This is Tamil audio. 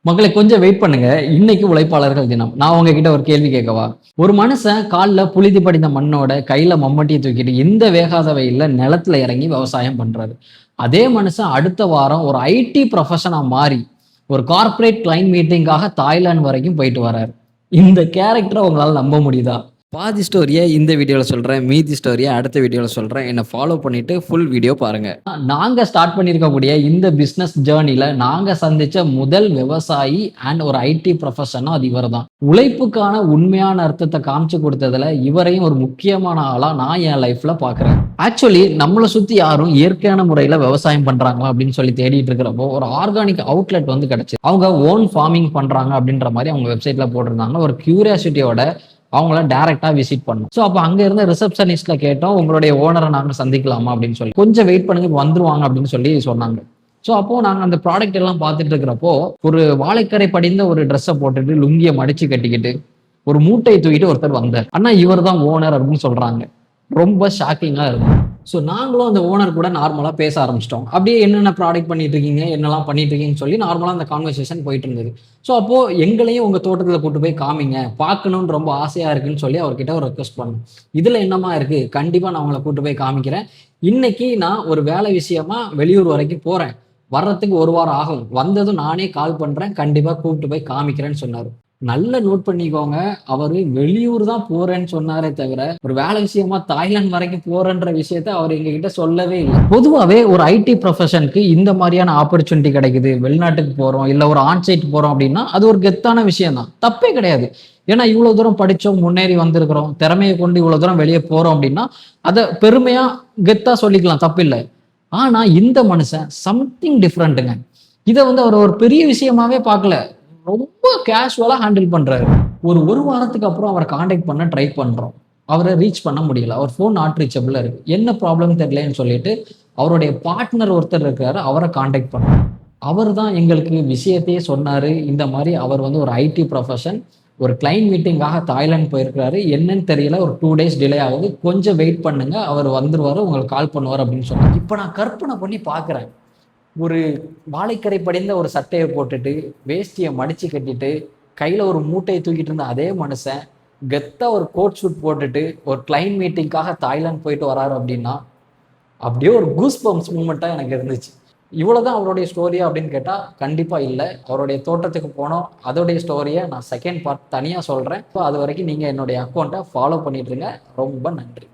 மக்களை கொஞ்சம் வெயிட் பண்ணுங்க. இன்னைக்கு உழைப்பாளர்கள் தினம். நான் உங்ககிட்ட ஒரு கேள்வி கேட்கவா? ஒரு மனுஷன் கால்ல புழுதி படிந்த மண்ணோட கையில மம்மட்டிய தூக்கிட்டு இந்த வேகாத வெயில்ல நிலத்துல இறங்கி விவசாயம் பண்றாரு. அதே மனுஷன் அடுத்த வாரம் ஒரு ஐடி ப்ரொஃபஷனா மாறி ஒரு கார்ப்பரேட் கிளையன்ட் மீட்டிங்காக தாய்லாந்து வரைக்கும் போயிட்டு வராரு. இந்த கேரக்டர உங்களால நம்ப முடியுதா? பாதி ஸ்டோரிய இந்த வீடியோல சொல்றேன். மீதி ஸ்டோரிய அடுத்த வீடியோல சொல்றேன். என்ன ஃபாலோ பண்ணிட்டு ஃபுல் வீடியோ பாருங்க. நாங்க ஸ்டார்ட் பண்ணியிருக்கக்கூடிய இந்த பிசினஸ் ஜேர்னில நாங்க சந்திச்ச முதல் விவசாயி அண்ட் ஒரு ஐடி ப்ரொஃபஷனா அது இவர்தான். உழைப்புக்கான உண்மையான அர்த்தத்தை காமிச்சு கொடுத்ததுல இவரையும் ஒரு முக்கியமான ஆளா நான் என் லைஃப்ல பாக்குறேன். ஆக்சுவலி நம்மளை சுத்தி யாரும் இயற்கையான முறையில விவசாயம் பண்றாங்களா அப்படின்னு சொல்லி தேடிட்டு இருக்கிறப்போ ஒரு ஆர்கானிக் அவுட்லெட் வந்து கிடைச்சு. அவங்க ஓன் ஃபார்மிங் பண்றாங்க அப்படின்ற மாதிரி அவங்க வெப்சைட்ல போட்டிருந்தாங்க. ஒரு கியூரியாசிட்டியோட அவங்கள டைரக்டா விசிட் பண்ணும். ஸோ அப்போ அங்க இருந்த ரிசப்ஷனிஸ்ட்ல கேட்டோம், உங்களுடைய ஓனரை நாங்கள் சந்திக்கலாமா அப்படின்னு சொல்லி. கொஞ்சம் வெயிட் பண்ணுங்க, வந்துருவாங்க அப்படின்னு சொல்லி சொன்னாங்க. ஸோ அப்போ நாங்கள் அந்த ப்ராடக்ட் எல்லாம் பார்த்துட்டு இருக்கிறப்போ ஒரு வாழைக்கரை படிந்த ஒரு ட்ரெஸ்ஸை போட்டுட்டு லுங்கியை மடிச்சு கட்டிக்கிட்டு ஒரு மூட்டையை தூக்கிட்டு ஒருத்தர் வந்தார். அண்ணா இவர் தான் ஓனர் அப்படின்னு சொல்றாங்க. ரொம்ப ஷாக்கிங்கா இருக்கும். ஸோ நாங்களும் அந்த ஓனர் கூட நார்மலாக பேச ஆரம்பிச்சிட்டோம். அப்படியே என்னென்ன ப்ராடக்ட் பண்ணிட்டு இருக்கீங்க, என்னெல்லாம் பண்ணிட்டு இருக்கீங்கன்னு சொல்லி நார்மலாக அந்த கான்வர்சேஷன் போயிட்டு இருந்தது. ஸோ அப்போ எங்களையும் உங்க தோட்டத்தில் கூட்டு போய் காமிங்க, பார்க்கணும்னு ரொம்ப ஆசையா இருக்குன்னு சொல்லி அவர்கிட்ட ஒரு ரெக்வஸ்ட் பண்ணோம். இதுல என்னமா இருக்கு, கண்டிப்பா நான் உங்களை கூட்டு போய் காமிக்கிறேன். இன்னைக்கு நான் ஒரு வேலை விஷயமா வெளியூர் வரைக்கும் போறேன், வர்றதுக்கு ஒரு வாரம் ஆகும், வந்ததும் நானே கால் பண்றேன், கண்டிப்பா கூப்பிட்டு போய் காமிக்கிறேன்னு சொன்னாரு. நல்ல நோட் பண்ணிக்கோங்க, அவரு வெளியூர் தான் போறேன்னு சொன்னாரே தவிர ஒரு வேலை விஷயமா தாய்லாந்து வரைக்கும் போறன்ற விஷயத்த அவர் எங்க கிட்ட சொல்லவே இல்லை. பொதுவாகவே ஒரு ஐடி ப்ரொஃபஷனுக்கு இந்த மாதிரியான ஆப்பர்ச்சுனிட்டி கிடைக்குது, வெளிநாட்டுக்கு போறோம் இல்ல ஒரு ஆன்சைட் போறோம் அப்படின்னா அது ஒரு கெத்தான விஷயம் தான், தப்பே கிடையாது. ஏன்னா இவ்வளவு தூரம் படிச்சோம், முன்னேறி வந்திருக்கிறோம், திறமையை கொண்டு இவ்வளவு தூரம் வெளியே போறோம் அப்படின்னா அதை பெருமையா கெத்தா சொல்லிக்கலாம், தப்பு இல்லை. ஆனா இந்த மனுஷன் சம்திங் டிஃப்ரெண்ட்டுங்க. இதை வந்து அவர் ஒரு பெரிய விஷயமாவே பார்க்கல, ரொம்ப கேஷுவலா ஹேண்டில் பண்றாரு. ஒரு வாரத்துக்கு அப்புறம் அவரை காண்டாக்ட் பண்ண ட்ரை பண்றோம், அவரை ரீச் பண்ண முடியல, அவர் ஃபோன் நாட் ரீச்சபிளா இருக்கு. என்ன ப்ராப்ளம் தெரியலன்னு சொல்லிட்டு அவருடைய பார்ட்னர் ஒருத்தர் இருக்காரு, அவரை காண்டாக்ட் பண்ணோம். அவர் தான் எங்களுக்கு விஷயத்தையே சொன்னாரு. இந்த மாதிரி அவர் வந்து ஒரு ஐடி ப்ரொஃபஷன், ஒரு கிளைண்ட் மீட்டிங்காக தாய்லாந்து போயிருக்கிறாரு, என்னன்னு தெரியல, ஒரு 2 days டிலே ஆகுது, கொஞ்சம் வெயிட் பண்ணுங்க, அவர் வந்துருவாரு, உங்களுக்கு கால் பண்ணுவார் அப்படின்னு சொன்னாங்க. இப்போ நான் கற்பனை பண்ணி பார்க்குறேன், ஒரு வாழைக்கரை படிந்த ஒரு சட்டையை போட்டுட்டு வேஷ்டியை மடிச்சு கட்டிட்டு கையில ஒரு மூட்டையை தூக்கிட்டு இருந்த அதே மனுஷன் கெத்தா ஒரு கோட் ஷூட் போட்டுட்டு ஒரு கிளைண்ட் மீட்டிங்காக தாய்லாந்து போயிட்டு வராரு அப்படின்னா அப்படியே ஒரு கூஸ் பம்ப்ஸ் மூமெண்ட்டா எனக்கு இருந்துச்சு. இவ்வளவுதான் அவருடைய ஸ்டோரியா அப்படின்னு கேட்டா கண்டிப்பா இல்லை. அவருடைய தோட்டத்துக்கு போனோம், அதோடைய ஸ்டோரியை நான் செகண்ட் பார்ட் தனியா சொல்றேன். அது வரைக்கும் நீங்க என்னுடைய அக்கௌண்ட்டை ஃபாலோ பண்ணிட்டு இருங்க. ரொம்ப நன்றி.